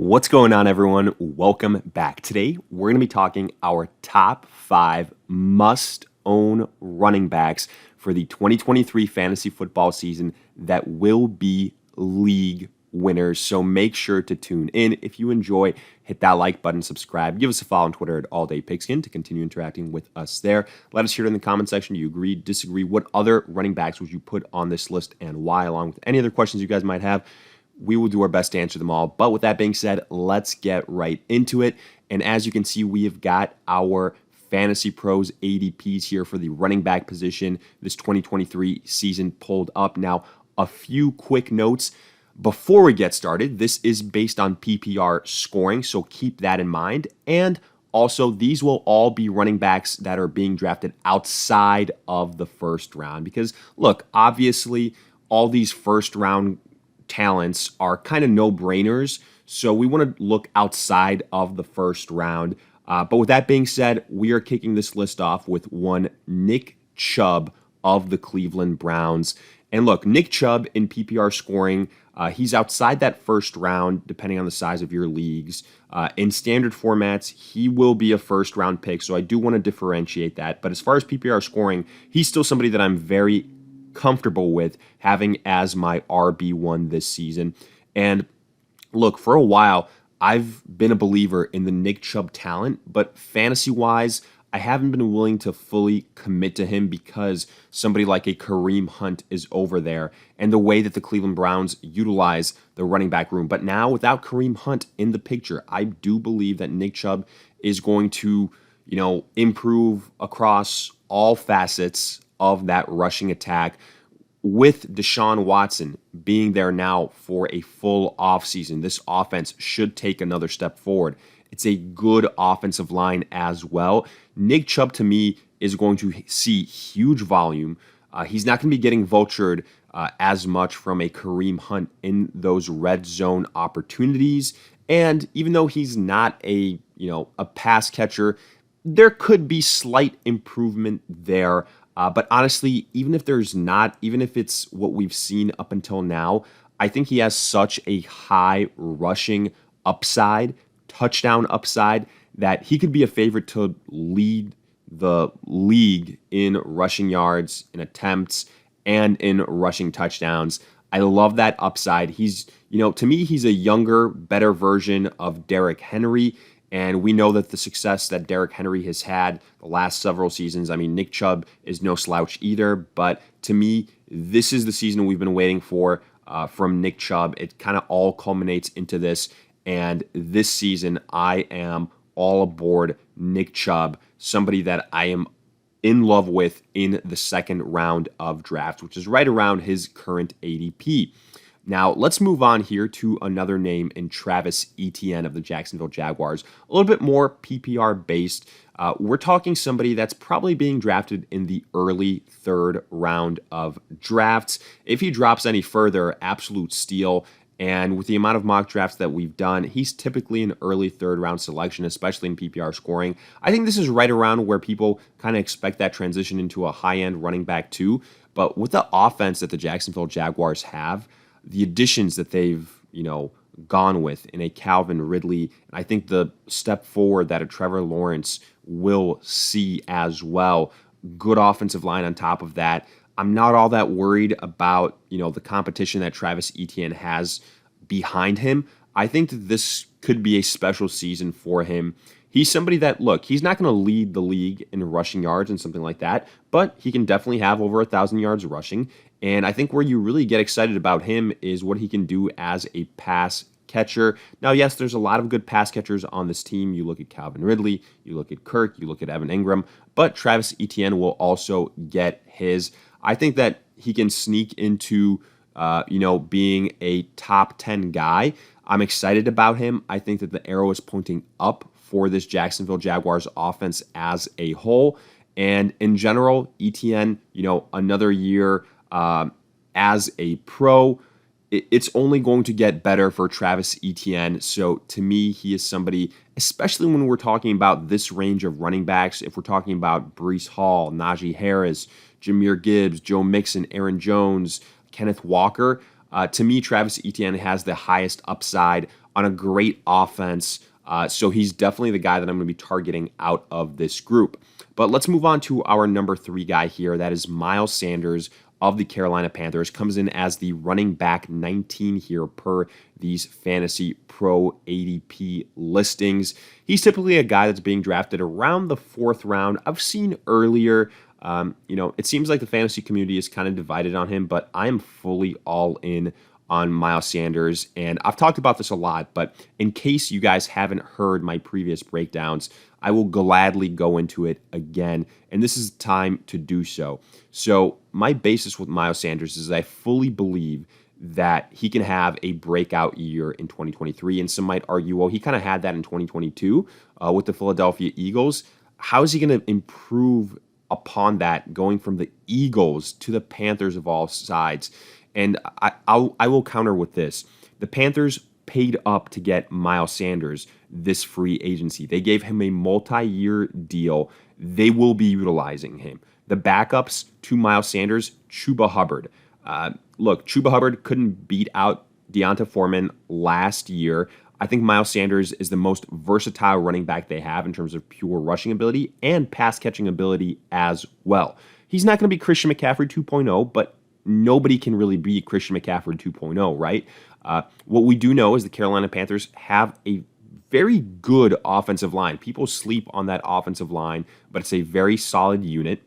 What's going on, everyone? Welcome back. Today, we're going to be talking our top 5 must-own running backs for the 2023 fantasy football season that will be league winners. So make sure to tune in. If you enjoy, hit that like button, subscribe, give us a follow on Twitter at AllDayPigskin to continue interacting with us there. Let us hear it in the comment section. Do you agree, disagree? What other running backs would you put on this list and why, along with any other questions you guys might have? We will do our best to answer them all. But with that being said, let's get right into it. And as you can see, we have got our Fantasy Pros ADPs here for the running back position this 2023 season pulled up. Now, a few quick notes before we get started. This is based on PPR scoring, so keep that in mind. And also, these will all be running backs that are being drafted outside of the first round. Because, look, obviously, all these first round talents are kind of no-brainers, so we want to look outside of the first round. But with that being said, we are kicking this list off with one Nick Chubb of the Cleveland Browns. And look, Nick Chubb in PPR scoring, he's outside that first round, depending on the size of your leagues. In standard formats, he will be a first-round pick, so I do want to differentiate that. But as far as PPR scoring, he's still somebody that I'm very comfortable with having as my RB1 this season. And look, for a while, I've been a believer in the Nick Chubb talent, but fantasy-wise, I haven't been willing to fully commit to him because somebody like a Kareem Hunt is over there and the way that the Cleveland Browns utilize the running back room. But now, without Kareem Hunt in the picture, I do believe that Nick Chubb is going to, improve across all facets of that rushing attack, with Deshaun Watson being there now for a full offseason. This offense should take another step forward. It's a good offensive line as well. Nick Chubb, to me, is going to see huge volume. He's not going to be getting vultured as much from a Kareem Hunt in those red zone opportunities. And even though he's not a pass catcher, there could be slight improvement there. But honestly, even if it's what we've seen up until now, I think he has such a high rushing upside, touchdown upside, that he could be a favorite to lead the league in rushing yards, in attempts, and in rushing touchdowns. I love that upside. He's, to me, he's a younger, better version of Derrick Henry. And we know that the success that Derrick Henry has had the last several seasons, Nick Chubb is no slouch either. But to me, this is the season we've been waiting for from Nick Chubb. It kind of all culminates into this. And this season, I am all aboard Nick Chubb, somebody that I am in love with in the second round of drafts, which is right around his current ADP. Now, let's move on here to another name in Travis Etienne of the Jacksonville Jaguars. A little bit more PPR based. We're talking somebody that's probably being drafted in the early third round of drafts. If he drops any further, absolute steal. And with the amount of mock drafts that we've done, he's typically an early third round selection, especially in PPR scoring. I think this is right around where people kind of expect that transition into a high-end running back too. But with the offense that the Jacksonville Jaguars have, the additions that they've, gone with in a Calvin Ridley, and I think the step forward that a Trevor Lawrence will see as well. Good offensive line on top of that. I'm not all that worried about, the competition that Travis Etienne has behind him. I think that this could be a special season for him. He's somebody that, look, he's not going to lead the league in rushing yards and something like that, but he can definitely have over 1,000 yards rushing. And I think where you really get excited about him is what he can do as a pass catcher. Now, yes, there's a lot of good pass catchers on this team. You look at Calvin Ridley, you look at Kirk, you look at Evan Ingram, but Travis Etienne will also get his. I think that he can sneak into, being a top 10 guy. I'm excited about him. I think that the arrow is pointing up for this Jacksonville Jaguars offense as a whole. And in general, Etienne, another year as a pro, it's only going to get better for Travis Etienne. So to me, he is somebody, especially when we're talking about this range of running backs, if we're talking about Breece Hall, Najee Harris, Jahmyr Gibbs, Joe Mixon, Aaron Jones, Kenneth Walker, to me, Travis Etienne has the highest upside on a great offense. So he's definitely the guy that I'm going to be targeting out of this group. But let's move on to our number 3 guy here. That is Miles Sanders of the Carolina Panthers. Comes in as the running back 19 here per these Fantasy Pro ADP listings. He's typically a guy that's being drafted around the 4th round. I've seen earlier, it seems like the fantasy community is kind of divided on him, but I am fully all in on Miles Sanders. And I've talked about this a lot, but in case you guys haven't heard my previous breakdowns, I will gladly go into it again. And this is the time to do so. So my basis with Miles Sanders is I fully believe that he can have a breakout year in 2023. And some might argue, well, he kind of had that in 2022 with the Philadelphia Eagles. How is he going to improve upon that going from the Eagles to the Panthers of all sides? And I will counter with this. The Panthers paid up to get Miles Sanders this free agency. They gave him a multi-year deal. They will be utilizing him. The backups to Miles Sanders, Chubb Hubbard. Look, Chubb Hubbard couldn't beat out Deonta Foreman last year. I think Miles Sanders is the most versatile running back they have in terms of pure rushing ability and pass catching ability as well. He's not going to be Christian McCaffrey 2.0, but nobody can really be Christian McCaffrey 2.0, right? What we do know is the Carolina Panthers have a very good offensive line. People sleep on that offensive line, but it's a very solid unit.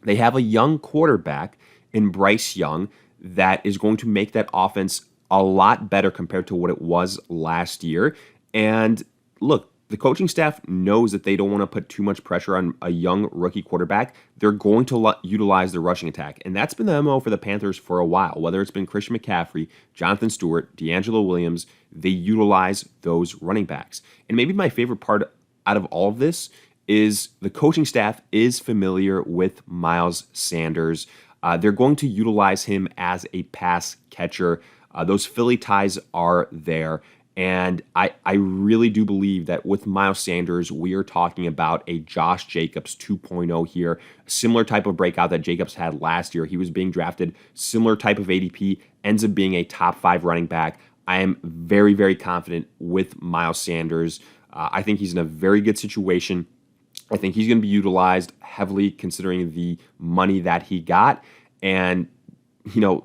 They have a young quarterback in Bryce Young that is going to make that offense a lot better compared to what it was last year. And look, the coaching staff knows that they don't want to put too much pressure on a young rookie quarterback. They're going to utilize the rushing attack. And that's been the MO for the Panthers for a while. Whether it's been Christian McCaffrey, Jonathan Stewart, D'Angelo Williams, they utilize those running backs. And maybe my favorite part out of all of this is the coaching staff is familiar with Miles Sanders. They're going to utilize him as a pass catcher. Those Philly ties are there. And I really do believe that with Miles Sanders, we are talking about a Josh Jacobs 2.0 here, similar type of breakout that Jacobs had last year. He was being drafted, similar type of ADP, ends up being a top 5 running back. I am very, very confident with Miles Sanders. I think he's in a very good situation. I think he's going to be utilized heavily considering the money that he got. And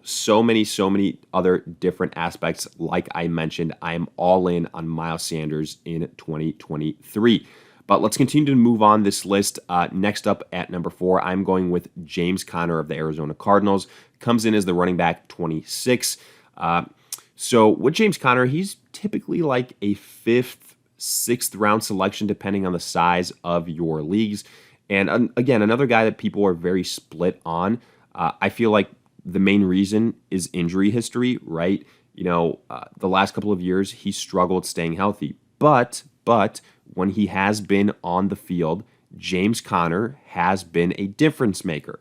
so many other different aspects. Like I mentioned, I am all in on Miles Sanders in 2023. But let's continue to move on this list. Next up at number 4, I'm going with James Conner of the Arizona Cardinals. Comes in as the running back 26. So with James Conner, he's typically like a 5th, 6th round selection, depending on the size of your leagues. And again, another guy that people are very split on. I feel like the main reason is injury history, right? The last couple of years, he struggled staying healthy. But when he has been on the field, James Conner has been a difference maker,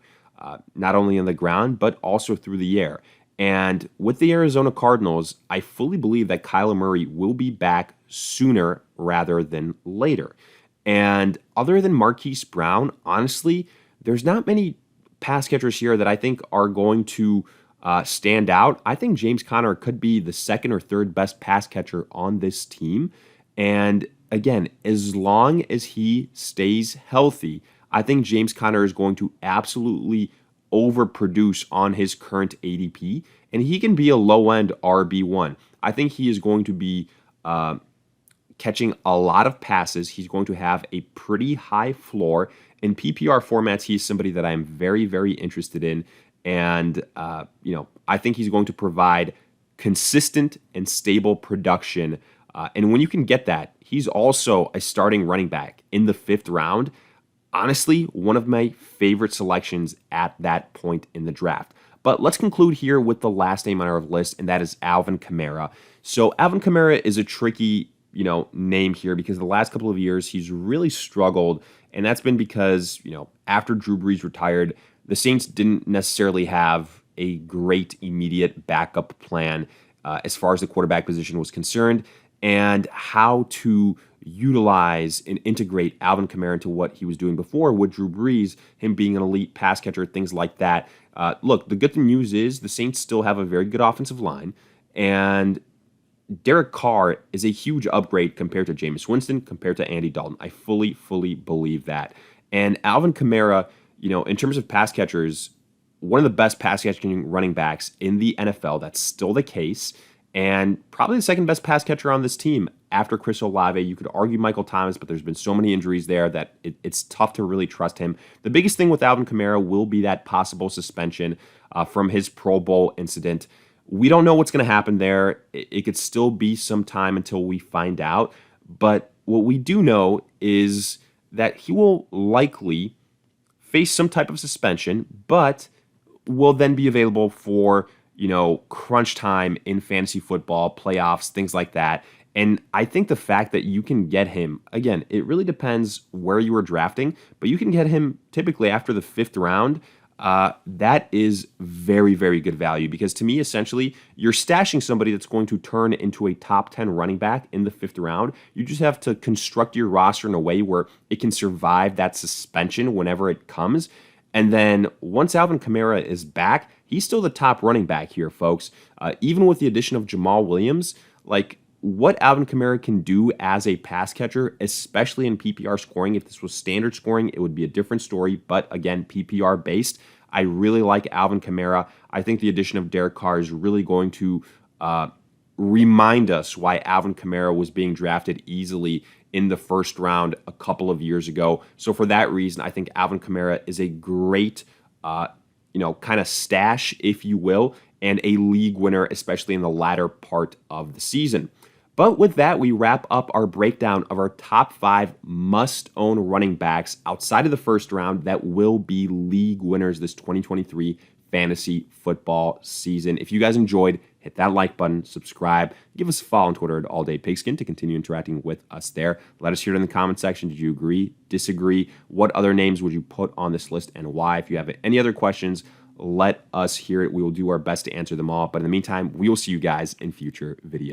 not only on the ground, but also through the air. And with the Arizona Cardinals, I fully believe that Kyler Murray will be back sooner rather than later. And other than Marquise Brown, honestly, there's not many pass catchers here that I think are going to stand out. I think James Conner could be the 2nd or 3rd best pass catcher on this team. And again, as long as he stays healthy, I think James Conner is going to absolutely overproduce on his current ADP, and he can be a low-end RB1. I think he is going to be catching a lot of passes. He's going to have a pretty high floor. In PPR formats, he's somebody that I'm very, very interested in. And, I think he's going to provide consistent and stable production. And when you can get that, he's also a starting running back in the 5th round. Honestly, one of my favorite selections at that point in the draft. But let's conclude here with the last name on our list, and that is Alvin Kamara. So Alvin Kamara is a tricky, name here because the last couple of years he's really struggled. And that's been because, after Drew Brees retired, the Saints didn't necessarily have a great immediate backup plan as far as the quarterback position was concerned, and how to utilize and integrate Alvin Kamara into what he was doing before with Drew Brees, him being an elite pass catcher, things like that. Look, the good news is the Saints still have a very good offensive line, and Derek Carr is a huge upgrade compared to Jameis Winston, compared to Andy Dalton. I fully believe that. And Alvin Kamara, in terms of pass catchers, one of the best pass catching running backs in the NFL. That's still the case. And probably the second best pass catcher on this team after Chris Olave. You could argue Michael Thomas, but there's been so many injuries there that it's tough to really trust him. The biggest thing with Alvin Kamara will be that possible suspension from his Pro Bowl incident. We don't know what's going to happen there. It could still be some time until we find out. But what we do know is that he will likely face some type of suspension, but will then be available for, crunch time in fantasy football, playoffs, things like that. And I think the fact that you can get him, again, it really depends where you are drafting, but you can get him typically after the 5th round. That is very good value, because to me, essentially, you're stashing somebody that's going to turn into a top 10 running back in the 5th round. You just have to construct your roster in a way where it can survive that suspension whenever it comes. And then once Alvin Kamara is back, he's still the top running back here, folks. Even with the addition of Jamal Williams, like what Alvin Kamara can do as a pass catcher, especially in PPR scoring. If this was standard scoring, it would be a different story. But again, PPR based, I really like Alvin Kamara. I think the addition of Derek Carr is really going to remind us why Alvin Kamara was being drafted easily in the 1st round a couple of years ago. So for that reason, I think Alvin Kamara is a great, kind of stash, if you will, and a league winner, especially in the latter part of the season. But with that, we wrap up our breakdown of our top 5 must-own running backs outside of the 1st round that will be league winners this 2023 fantasy football season. If you guys enjoyed, hit that like button, subscribe, give us a follow on Twitter at AllDayPigskin to continue interacting with us there. Let us hear it in the comment section. Did you agree, disagree? What other names would you put on this list and why? If you have any other questions, let us hear it. We will do our best to answer them all. But in the meantime, we will see you guys in future videos.